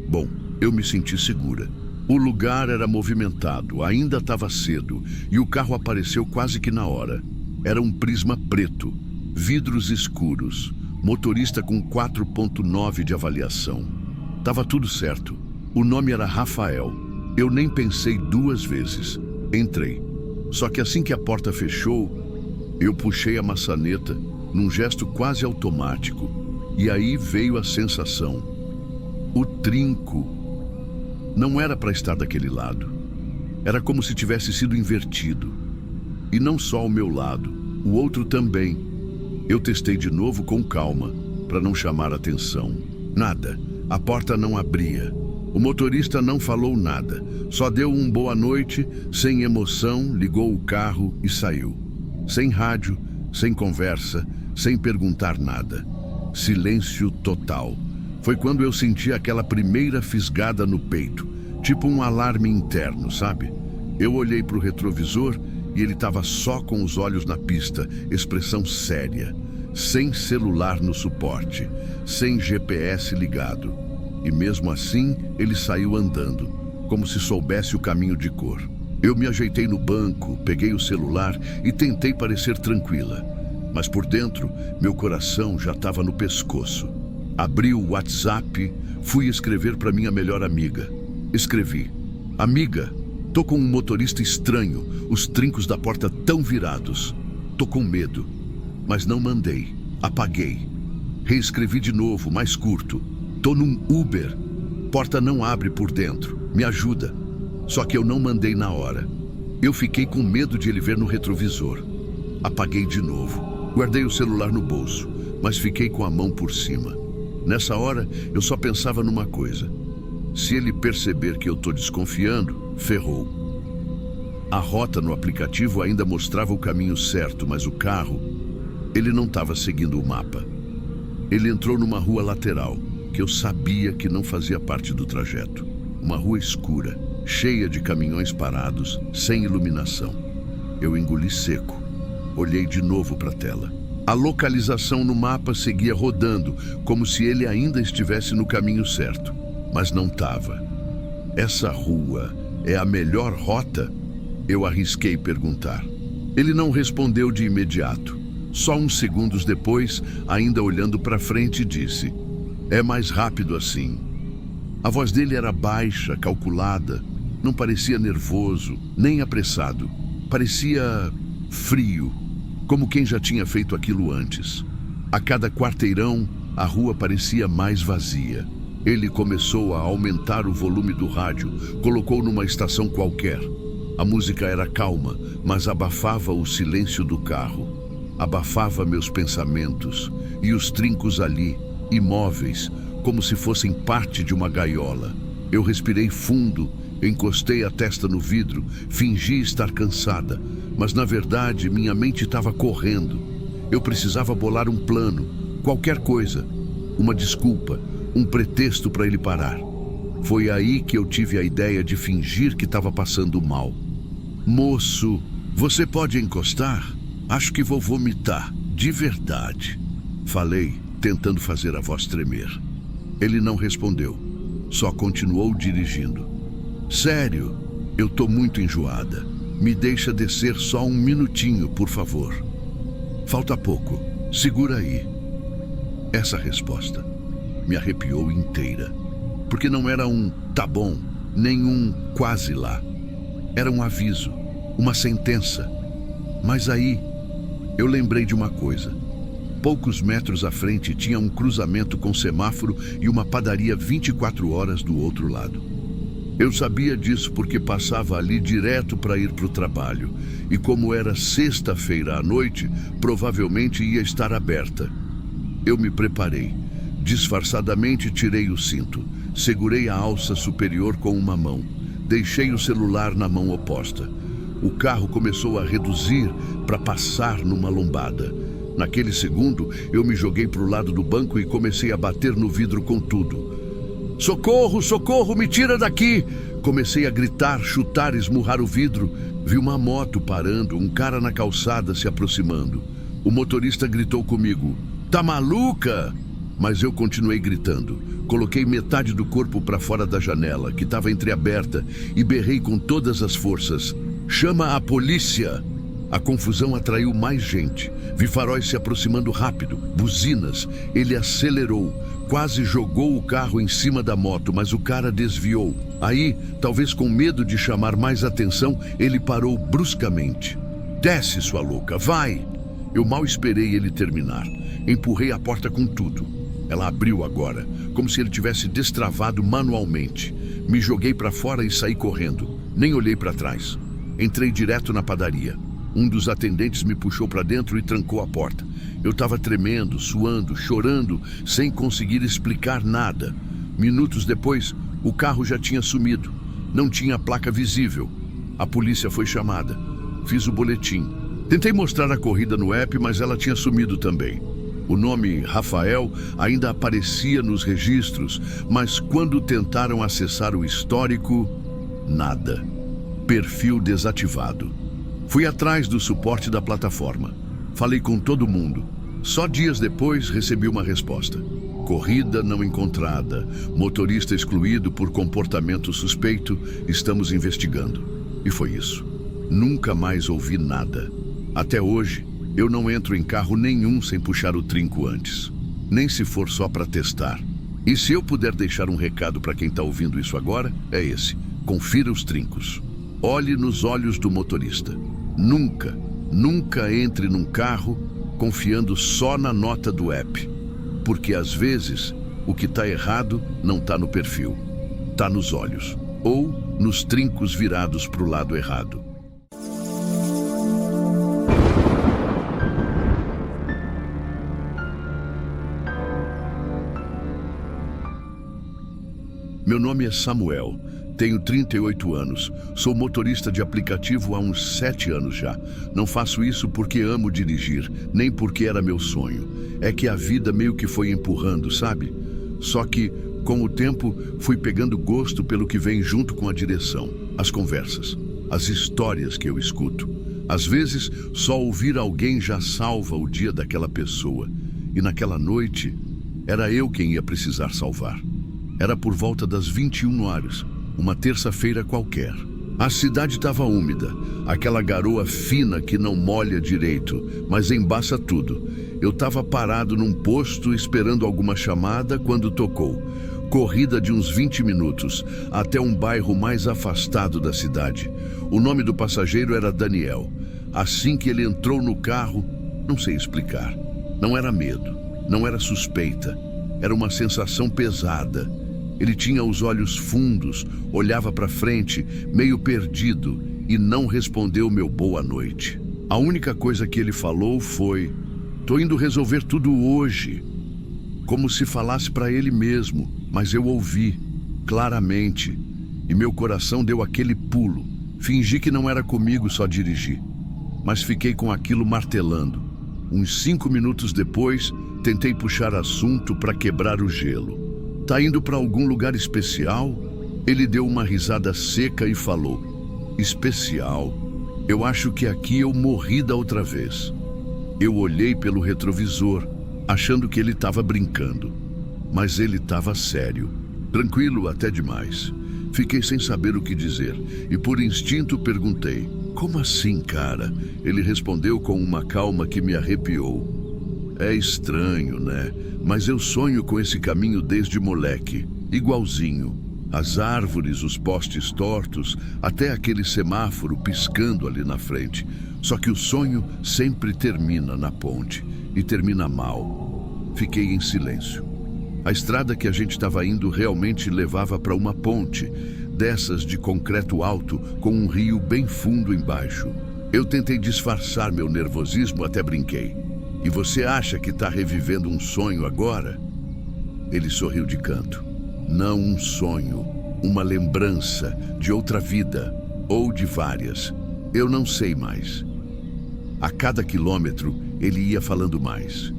Bom, eu me senti segura. O lugar era movimentado, ainda estava cedo, e o carro apareceu quase que na hora. Era um Prisma preto, vidros escuros, motorista com 4.9 de avaliação. Tava tudo certo. O nome era Rafael. Eu nem pensei duas vezes. Entrei. Só que assim que a porta fechou, eu puxei a maçaneta num gesto quase automático. E aí veio a sensação. O trinco. Não era para estar daquele lado. Era como se tivesse sido invertido. E não só o meu lado, o outro também. Eu testei de novo com calma, para não chamar atenção. Nada. A porta não abria. O motorista não falou nada. Só deu um boa noite, sem emoção, ligou o carro e saiu. Sem rádio, sem conversa, sem perguntar nada. Silêncio total. Foi quando eu senti aquela primeira fisgada no peito, tipo um alarme interno, sabe? Eu olhei para o retrovisor e ele estava só com os olhos na pista, expressão séria, sem celular no suporte, sem GPS ligado. E mesmo assim, ele saiu andando, como se soubesse o caminho de cor. Eu me ajeitei no banco, peguei o celular e tentei parecer tranquila. Mas por dentro, meu coração já estava no pescoço. Abri o WhatsApp, fui escrever para minha melhor amiga. Escrevi: amiga, tô com um motorista estranho, os trincos da porta tão virados. Tô com medo. Mas não mandei, apaguei. Reescrevi de novo, mais curto. Tô num Uber. Porta não abre por dentro. Me ajuda. Só que eu não mandei na hora. Eu fiquei com medo de ele ver no retrovisor. Apaguei de novo. Guardei o celular no bolso, mas fiquei com a mão por cima. Nessa hora, eu só pensava numa coisa. Se ele perceber que eu tô desconfiando, ferrou. A rota no aplicativo ainda mostrava o caminho certo, mas o carro, ele não estava seguindo o mapa. Ele entrou numa rua lateral, que eu sabia que não fazia parte do trajeto. Uma rua escura, cheia de caminhões parados, sem iluminação. Eu engoli seco. Olhei de novo para a tela. A localização no mapa seguia rodando, como se ele ainda estivesse no caminho certo. Mas não estava. Essa rua é a melhor rota? Eu arrisquei perguntar. Ele não respondeu de imediato. Só uns segundos depois, ainda olhando para frente, disse: é mais rápido assim. A voz dele era baixa, calculada. Não parecia nervoso, nem apressado. Parecia frio, como quem já tinha feito aquilo antes. A cada quarteirão, a rua parecia mais vazia. Ele começou a aumentar o volume do rádio, colocou numa estação qualquer. A música era calma, mas abafava o silêncio do carro. Abafava meus pensamentos e os trincos ali, imóveis, como se fossem parte de uma gaiola. Eu respirei fundo, encostei a testa no vidro, fingi estar cansada, mas na verdade minha mente estava correndo. Eu precisava bolar um plano, qualquer coisa, uma desculpa, um pretexto para ele parar. Foi aí que eu tive a ideia de fingir que estava passando mal. Moço, você pode encostar? Acho que vou vomitar, de verdade. Falei, tentando fazer a voz tremer. Ele não respondeu, só continuou dirigindo. Sério, eu tô muito enjoada. Me deixa descer só um minutinho, por favor. Falta pouco, segura aí. Essa resposta me arrepiou inteira, porque não era um tá bom, nem um quase lá. Era um aviso, uma sentença. Mas aí, eu lembrei de uma coisa. Poucos metros à frente tinha um cruzamento com semáforo e uma padaria 24 horas do outro lado. Eu sabia disso porque passava ali direto para ir para o trabalho. E como era sexta-feira à noite, provavelmente ia estar aberta. Eu me preparei. Disfarçadamente tirei o cinto. Segurei a alça superior com uma mão. Deixei o celular na mão oposta. O carro começou a reduzir para passar numa lombada. Naquele segundo, eu me joguei para o lado do banco e comecei a bater no vidro com tudo. Socorro, socorro, me tira daqui! Comecei a gritar, chutar, esmurrar o vidro. Vi uma moto parando, um cara na calçada se aproximando. O motorista gritou comigo: "Tá maluca?" Mas eu continuei gritando. Coloquei metade do corpo para fora da janela, que estava entreaberta, e berrei com todas as forças: "Chama a polícia!" A confusão atraiu mais gente. Vi faróis se aproximando rápido, buzinas. Ele acelerou, quase jogou o carro em cima da moto, mas o cara desviou. Aí, talvez com medo de chamar mais atenção, ele parou bruscamente. "Desce, sua louca, vai!" Eu mal esperei ele terminar. Empurrei a porta com tudo. Ela abriu agora, como se ele tivesse destravado manualmente. Me joguei para fora e saí correndo. Nem olhei para trás. Entrei direto na padaria. Um dos atendentes me puxou para dentro e trancou a porta. Eu estava tremendo, suando, chorando, sem conseguir explicar nada. Minutos depois, o carro já tinha sumido. Não tinha placa visível. A polícia foi chamada. Fiz o boletim. Tentei mostrar a corrida no app, mas ela tinha sumido também. O nome Rafael ainda aparecia nos registros, mas quando tentaram acessar o histórico, nada. Perfil desativado. Fui atrás do suporte da plataforma. Falei com todo mundo. Só dias depois recebi uma resposta. Corrida não encontrada. Motorista excluído por comportamento suspeito. Estamos investigando. E foi isso. Nunca mais ouvi nada. Até hoje, eu não entro em carro nenhum sem puxar o trinco antes. Nem se for só para testar. E se eu puder deixar um recado para quem está ouvindo isso agora, é esse. Confira os trincos. Olhe nos olhos do motorista. Nunca, nunca entre num carro confiando só na nota do app. Porque às vezes, o que está errado não está no perfil. Está nos olhos. Ou nos trincos virados para o lado errado. Meu nome é Samuel, tenho 38 anos, sou motorista de aplicativo há uns 7 anos já. Não faço isso porque amo dirigir, nem porque era meu sonho. É que a vida meio que foi empurrando, sabe? Só que, com o tempo, fui pegando gosto pelo que vem junto com a direção, as conversas, as histórias que eu escuto. Às vezes, só ouvir alguém já salva o dia daquela pessoa. E naquela noite, era eu quem ia precisar salvar. Era por volta das 21 horas, uma terça-feira qualquer. A cidade estava úmida, aquela garoa fina que não molha direito, mas embaça tudo. Eu estava parado num posto esperando alguma chamada quando tocou. Corrida de uns 20 minutos, até um bairro mais afastado da cidade. O nome do passageiro era Daniel. Assim que ele entrou no carro, não sei explicar. Não era medo, não era suspeita. Era uma sensação pesada. Ele tinha os olhos fundos, olhava para frente, meio perdido, e não respondeu meu boa noite. A única coisa que ele falou foi: "Tô indo resolver tudo hoje." Como se falasse para ele mesmo, mas eu ouvi, claramente, e meu coração deu aquele pulo. Fingi que não era comigo só dirigir, mas fiquei com aquilo martelando. Uns 5 minutos depois, tentei puxar assunto para quebrar o gelo. "Tá indo para algum lugar especial?" Ele deu uma risada seca e falou: "Especial? Eu acho que aqui eu morri da outra vez." Eu olhei pelo retrovisor, achando que ele estava brincando. Mas ele estava sério, tranquilo até demais. Fiquei sem saber o que dizer e por instinto perguntei: "Como assim, cara?" Ele respondeu com uma calma que me arrepiou: "É estranho, né? Mas eu sonho com esse caminho desde moleque, igualzinho. As árvores, os postes tortos, até aquele semáforo piscando ali na frente. Só que o sonho sempre termina na ponte, e termina mal." Fiquei em silêncio. A estrada que a gente estava indo realmente levava para uma ponte, dessas de concreto alto, com um rio bem fundo embaixo. Eu tentei disfarçar meu nervosismo, até brinquei: "E você acha que está revivendo um sonho agora?" Ele sorriu de canto. "Não um sonho, uma lembrança de outra vida, ou de várias. Eu não sei mais." A cada quilômetro, ele ia falando mais.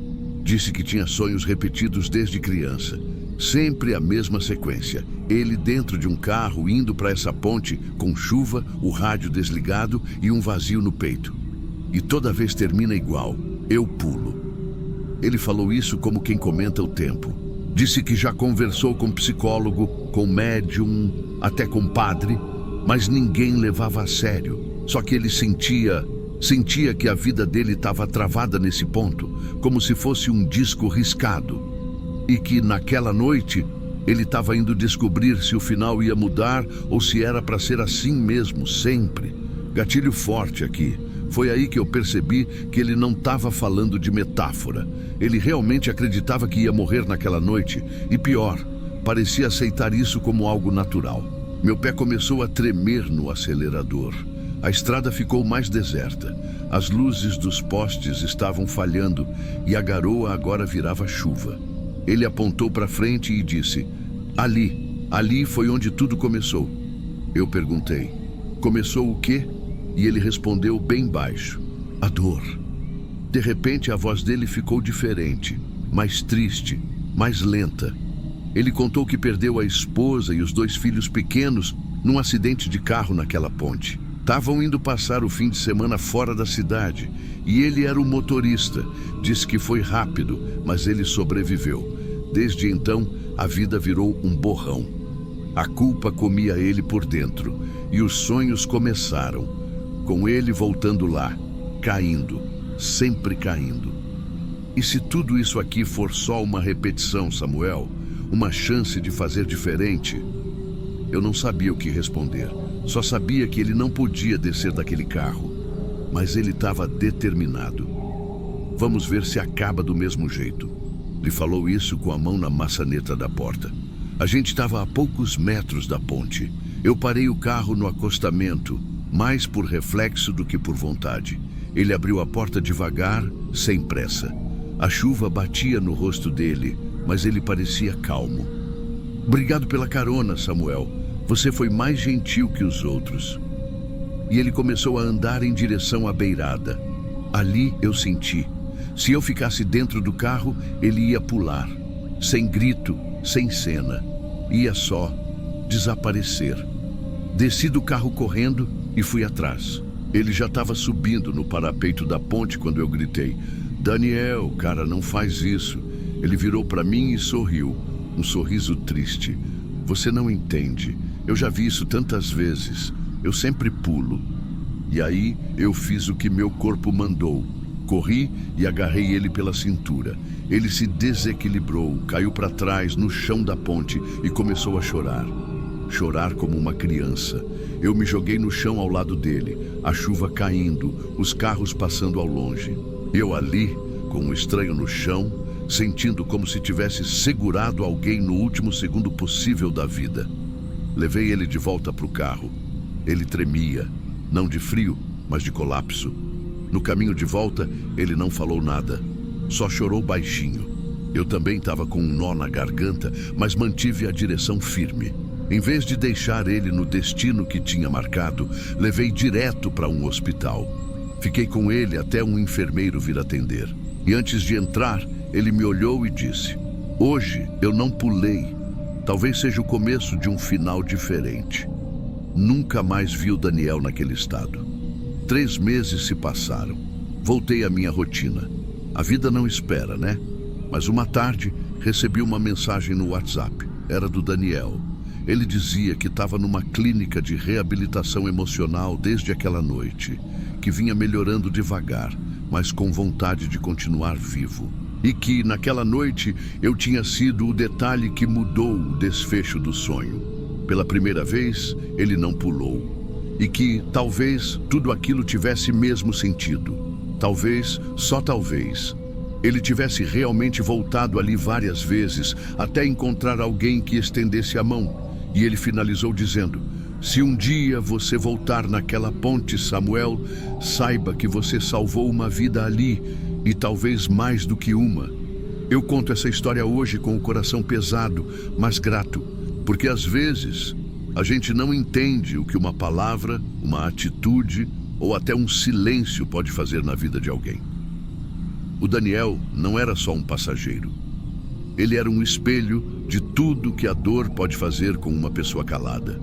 Disse que tinha sonhos repetidos desde criança. Sempre a mesma sequência. Ele dentro de um carro, indo para essa ponte, com chuva, o rádio desligado e um vazio no peito. E toda vez termina igual: eu pulo. Ele falou isso como quem comenta o tempo. Disse que já conversou com psicólogo, com médium, até com padre, mas ninguém levava a sério. Só que ele sentia que a vida dele estava travada nesse ponto, como se fosse um disco riscado. E que naquela noite ele estava indo descobrir se o final ia mudar ou se era para ser assim mesmo, sempre. Gatilho forte aqui. Foi aí que eu percebi que ele não estava falando de metáfora. Ele realmente acreditava que ia morrer naquela noite. E pior, parecia aceitar isso como algo natural. Meu pé começou a tremer no acelerador. A estrada ficou mais deserta. As luzes dos postes estavam falhando e a garoa agora virava chuva. Ele apontou para frente e disse: ali foi onde tudo começou. Eu perguntei: começou o quê? E ele respondeu bem baixo: a dor. De repente a voz dele ficou diferente, mais triste, mais lenta. Ele contou que perdeu a esposa e os 2 filhos pequenos num acidente de carro naquela ponte. Estavam indo passar o fim de semana fora da cidade e ele era o motorista. Disse que foi rápido, mas ele sobreviveu. Desde então, a vida virou um borrão. A culpa comia ele por dentro e os sonhos começaram, com ele voltando lá, caindo, sempre caindo. E se tudo isso aqui for só uma repetição, Samuel, uma chance de fazer diferente? Eu não sabia o que responder. Só sabia que ele não podia descer daquele carro. Mas ele estava determinado. Vamos ver se acaba do mesmo jeito. Ele falou isso com a mão na maçaneta da porta. A gente estava a poucos metros da ponte. Eu parei o carro no acostamento, mais por reflexo do que por vontade. Ele abriu a porta devagar, sem pressa. A chuva batia no rosto dele, mas ele parecia calmo. Obrigado pela carona, Samuel. Você foi mais gentil que os outros. E ele começou a andar em direção à beirada. Ali eu senti. Se eu ficasse dentro do carro, ele ia pular. Sem grito, sem cena. Ia só desaparecer. Desci do carro correndo e fui atrás. Ele já estava subindo no parapeito da ponte quando eu gritei: Daniel, cara, não faz isso. Ele virou para mim e sorriu. Um sorriso triste. Você não entende. Eu já vi isso tantas vezes. Eu sempre pulo. E aí eu fiz o que meu corpo mandou. Corri e agarrei ele pela cintura. Ele se desequilibrou, caiu para trás no chão da ponte e começou a chorar. Chorar como uma criança. Eu me joguei no chão ao lado dele, a chuva caindo, os carros passando ao longe. Eu ali, com um estranho no chão, sentindo como se tivesse segurado alguém no último segundo possível da vida. Levei ele de volta para o carro. Ele tremia, não de frio, mas de colapso. No caminho de volta, ele não falou nada, só chorou baixinho. Eu também estava com um nó na garganta, mas mantive a direção firme. Em vez de deixar ele no destino que tinha marcado, levei direto para um hospital. Fiquei com ele até um enfermeiro vir atender. E antes de entrar, ele me olhou e disse: hoje eu não pulei. Talvez seja o começo de um final diferente. Nunca mais vi o Daniel naquele estado. 3 meses se passaram. Voltei à minha rotina. A vida não espera, né? Mas uma tarde, recebi uma mensagem no WhatsApp. Era do Daniel. Ele dizia que estava numa clínica de reabilitação emocional desde aquela noite, que vinha melhorando devagar, mas com vontade de continuar vivo. E que, naquela noite, eu tinha sido o detalhe que mudou o desfecho do sonho. Pela primeira vez, ele não pulou. E que, talvez, tudo aquilo tivesse mesmo sentido. Talvez, só talvez, ele tivesse realmente voltado ali várias vezes, até encontrar alguém que estendesse a mão. E ele finalizou dizendo: se um dia você voltar naquela ponte, Samuel, saiba que você salvou uma vida ali, e talvez mais do que uma. Eu conto essa história hoje com o coração pesado, mas grato, porque às vezes a gente não entende o que uma palavra, uma atitude ou até um silêncio pode fazer na vida de alguém. O Daniel não era só um passageiro. Ele era um espelho de tudo que a dor pode fazer com uma pessoa calada.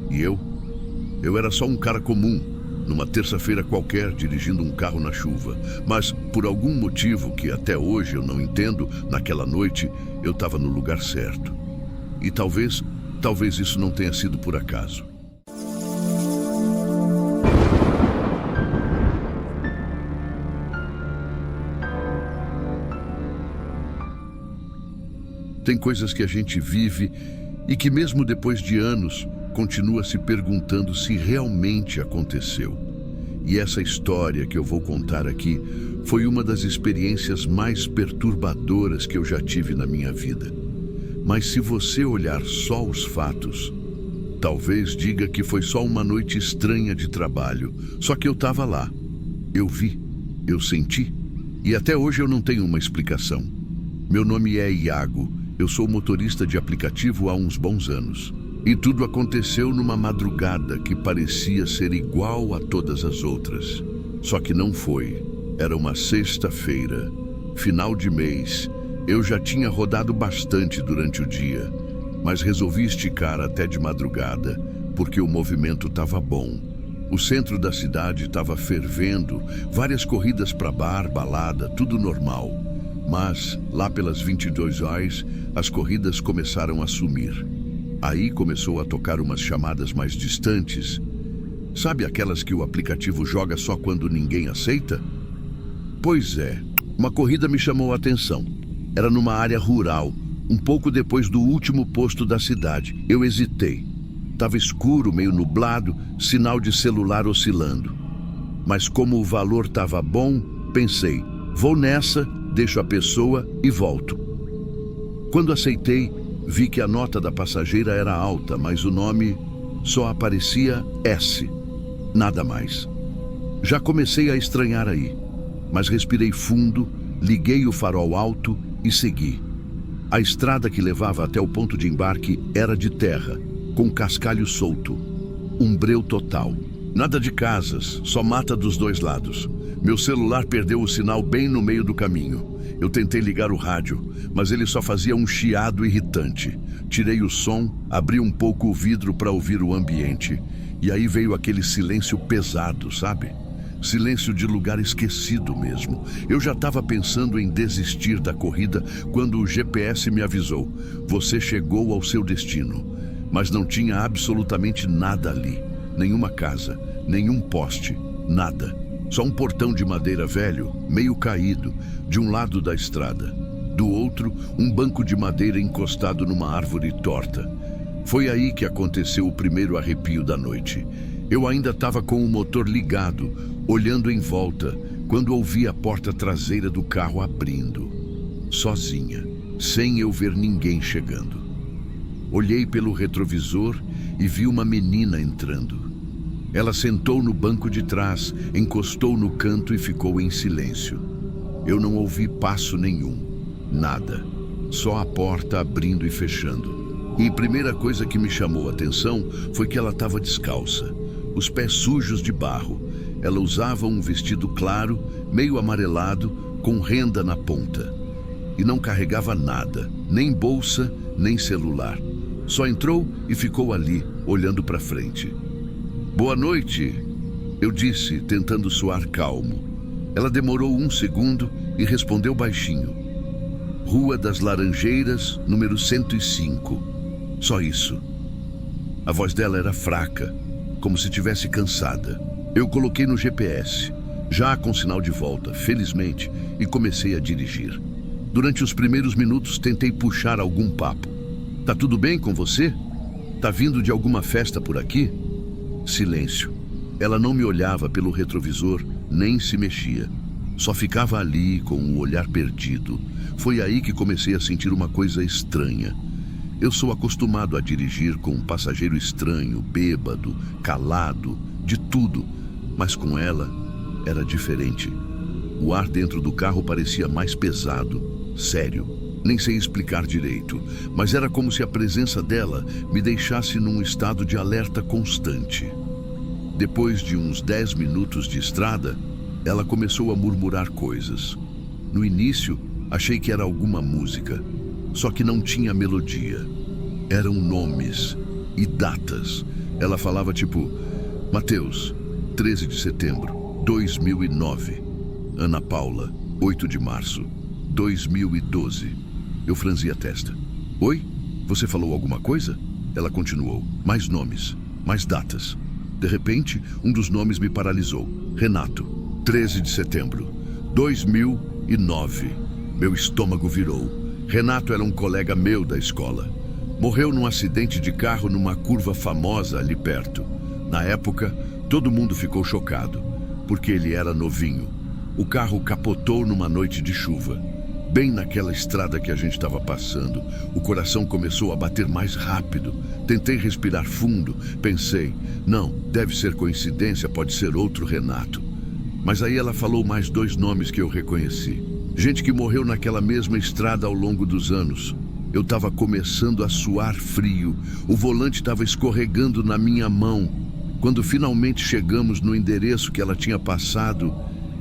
E eu era só um cara comum, numa terça-feira qualquer, dirigindo um carro na chuva. Mas, por algum motivo que até hoje eu não entendo, naquela noite eu estava no lugar certo. E talvez isso não tenha sido por acaso. Tem coisas que a gente vive e que mesmo depois de anos continua se perguntando se realmente aconteceu. E essa história que eu vou contar aqui foi uma das experiências mais perturbadoras que eu já tive na minha vida. Mas se você olhar só os fatos, talvez diga que foi só uma noite estranha de trabalho. Só que eu estava lá, eu vi, eu senti, e até hoje eu não tenho uma explicação. Meu nome é Iago, eu sou motorista de aplicativo há uns bons anos. E tudo aconteceu numa madrugada que parecia ser igual a todas as outras. Só que não foi. Era uma sexta-feira, final de mês. Eu já tinha rodado bastante durante o dia, mas resolvi esticar até de madrugada, porque o movimento estava bom. O centro da cidade estava fervendo, várias corridas para bar, balada, tudo normal. Mas, lá pelas 22 horas, as corridas começaram a sumir. Aí começou a tocar umas chamadas mais distantes. Sabe aquelas que o aplicativo joga só quando ninguém aceita? Pois é, uma corrida me chamou a atenção. Era numa área rural, um pouco depois do último posto da cidade. Eu hesitei. Estava escuro, meio nublado, sinal de celular oscilando. Mas como o valor estava bom, pensei, vou nessa, deixo a pessoa e volto. Quando aceitei, vi que a nota da passageira era alta, mas o nome só aparecia S. Nada mais. Já comecei a estranhar aí, mas respirei fundo, liguei o farol alto e segui. A estrada que levava até o ponto de embarque era de terra, com cascalho solto. Um breu total. Nada de casas, só mata dos dois lados. Meu celular perdeu o sinal bem no meio do caminho. Eu tentei ligar o rádio, mas ele só fazia um chiado irritante. Tirei o som, abri um pouco o vidro para ouvir o ambiente. E aí veio aquele silêncio pesado, sabe? Silêncio de lugar esquecido mesmo. Eu já estava pensando em desistir da corrida quando o GPS me avisou. Você chegou ao seu destino. Mas não tinha absolutamente nada ali. Nenhuma casa, nenhum poste, nada. Só um portão de madeira velho, meio caído, de um lado da estrada. Do outro, um banco de madeira encostado numa árvore torta. Foi aí que aconteceu o primeiro arrepio da noite. Eu ainda estava com o motor ligado, olhando em volta, quando ouvi a porta traseira do carro abrindo. Sozinha, sem eu ver ninguém chegando. Olhei pelo retrovisor e vi uma menina entrando. Ela sentou no banco de trás, encostou no canto e ficou em silêncio. Eu não ouvi passo nenhum, nada, só a porta abrindo e fechando. E a primeira coisa que me chamou a atenção foi que ela estava descalça, os pés sujos de barro. Ela usava um vestido claro, meio amarelado, com renda na ponta. E não carregava nada, nem bolsa, nem celular. Só entrou e ficou ali, olhando para frente. Boa noite, eu disse, tentando soar calmo. Ela demorou um segundo e respondeu baixinho. Rua das Laranjeiras, número 105. Só isso. A voz dela era fraca, como se estivesse cansada. Eu coloquei no GPS, já com sinal de volta, felizmente, e comecei a dirigir. Durante os primeiros minutos tentei puxar algum papo. Tá tudo bem com você? Tá vindo de alguma festa por aqui? Silêncio. Ela não me olhava pelo retrovisor, nem se mexia. Só ficava ali com o olhar perdido. Foi aí que comecei a sentir uma coisa estranha. Eu sou acostumado a dirigir com um passageiro estranho, bêbado, calado, de tudo. Mas com ela era diferente. O ar dentro do carro parecia mais pesado, sério. Nem sei explicar direito, mas era como se a presença dela me deixasse num estado de alerta constante. Depois de uns 10 minutos de estrada, ela começou a murmurar coisas. No início, achei que era alguma música, só que não tinha melodia. Eram nomes e datas. Ela falava tipo, Mateus, 13 de setembro, 2009. Ana Paula, 8 de março, 2012. Eu franzi a testa. Oi? Você falou alguma coisa? Ela continuou. Mais nomes, mais datas. De repente, um dos nomes me paralisou. Renato, 13 de setembro, 2009. Meu estômago virou. Renato era um colega meu da escola. Morreu num acidente de carro numa curva famosa ali perto. Na época, todo mundo ficou chocado, porque ele era novinho. O carro capotou numa noite de chuva. Bem naquela estrada que a gente estava passando, o coração começou a bater mais rápido. Tentei respirar fundo, pensei, não, deve ser coincidência, pode ser outro Renato. Mas aí ela falou mais 2 nomes que eu reconheci. Gente que morreu naquela mesma estrada ao longo dos anos. Eu estava começando a suar frio, o volante estava escorregando na minha mão. Quando finalmente chegamos no endereço que ela tinha passado,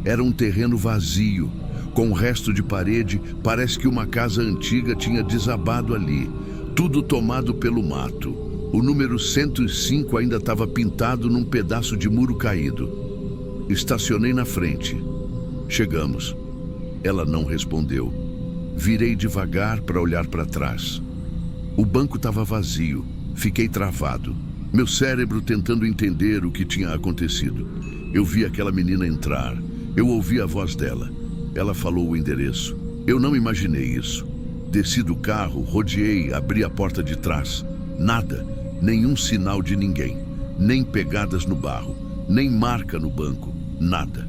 era um terreno vazio. Com o resto de parede, parece que uma casa antiga tinha desabado ali. Tudo tomado pelo mato. O número 105 ainda estava pintado num pedaço de muro caído. Estacionei na frente. Chegamos. Ela não respondeu. Virei devagar para olhar para trás. O banco estava vazio. Fiquei travado. Meu cérebro tentando entender o que tinha acontecido. Eu vi aquela menina entrar. Eu ouvi a voz dela. Ela falou o endereço. Eu não imaginei isso. Desci do carro, rodeei, abri a porta de trás. Nada, nenhum sinal de ninguém. Nem pegadas no barro, nem marca no banco, nada.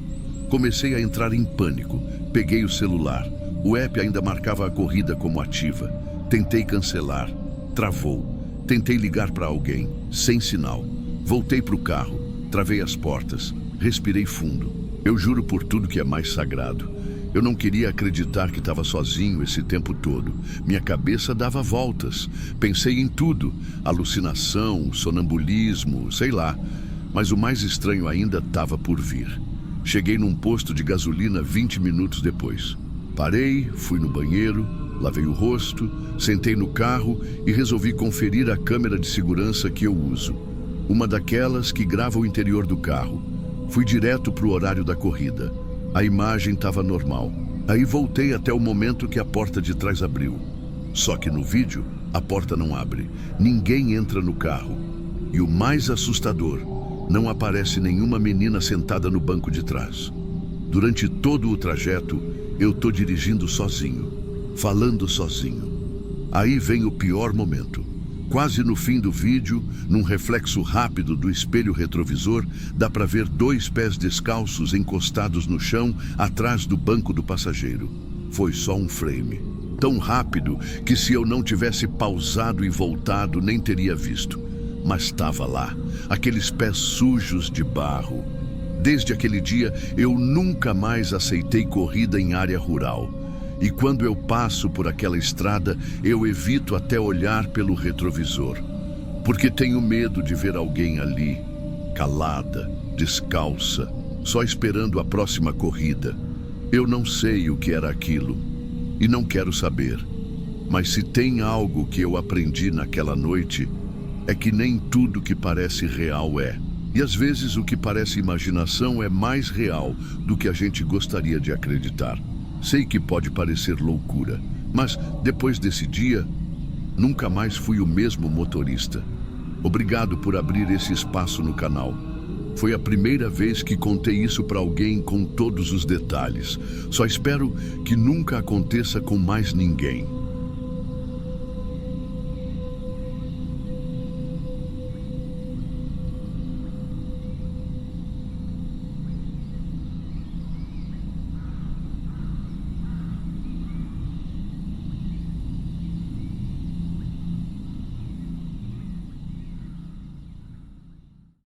Comecei a entrar em pânico. Peguei o celular. O app ainda marcava a corrida como ativa. Tentei cancelar. Travou. Tentei ligar para alguém. Sem sinal. Voltei para o carro. Travei as portas. Respirei fundo. Eu juro por tudo que é mais sagrado. Eu não queria acreditar que estava sozinho esse tempo todo. Minha cabeça dava voltas. Pensei em tudo. Alucinação, sonambulismo, sei lá. Mas o mais estranho ainda estava por vir. Cheguei num posto de gasolina 20 minutos depois. Parei, fui no banheiro, lavei o rosto, sentei no carro e resolvi conferir a câmera de segurança que eu uso. Uma daquelas que grava o interior do carro. Fui direto para o horário da corrida. A imagem estava normal. Aí voltei até o momento que a porta de trás abriu. Só que no vídeo, a porta não abre. Ninguém entra no carro. E o mais assustador, não aparece nenhuma menina sentada no banco de trás. Durante todo o trajeto, eu tô dirigindo sozinho, falando sozinho. Aí vem o pior momento. Quase no fim do vídeo, num reflexo rápido do espelho retrovisor, dá para ver 2 pés descalços encostados no chão atrás do banco do passageiro. Foi só um frame. Tão rápido que se eu não tivesse pausado e voltado, nem teria visto. Mas estava lá, aqueles pés sujos de barro. Desde aquele dia, eu nunca mais aceitei corrida em área rural. E quando eu passo por aquela estrada, eu evito até olhar pelo retrovisor. Porque tenho medo de ver alguém ali, calada, descalça, só esperando a próxima corrida. Eu não sei o que era aquilo e não quero saber. Mas se tem algo que eu aprendi naquela noite, é que nem tudo que parece real é. E às vezes o que parece imaginação é mais real do que a gente gostaria de acreditar. Sei que pode parecer loucura, mas depois desse dia, nunca mais fui o mesmo motorista. Obrigado por abrir esse espaço no canal. Foi a primeira vez que contei isso para alguém com todos os detalhes. Só espero que nunca aconteça com mais ninguém.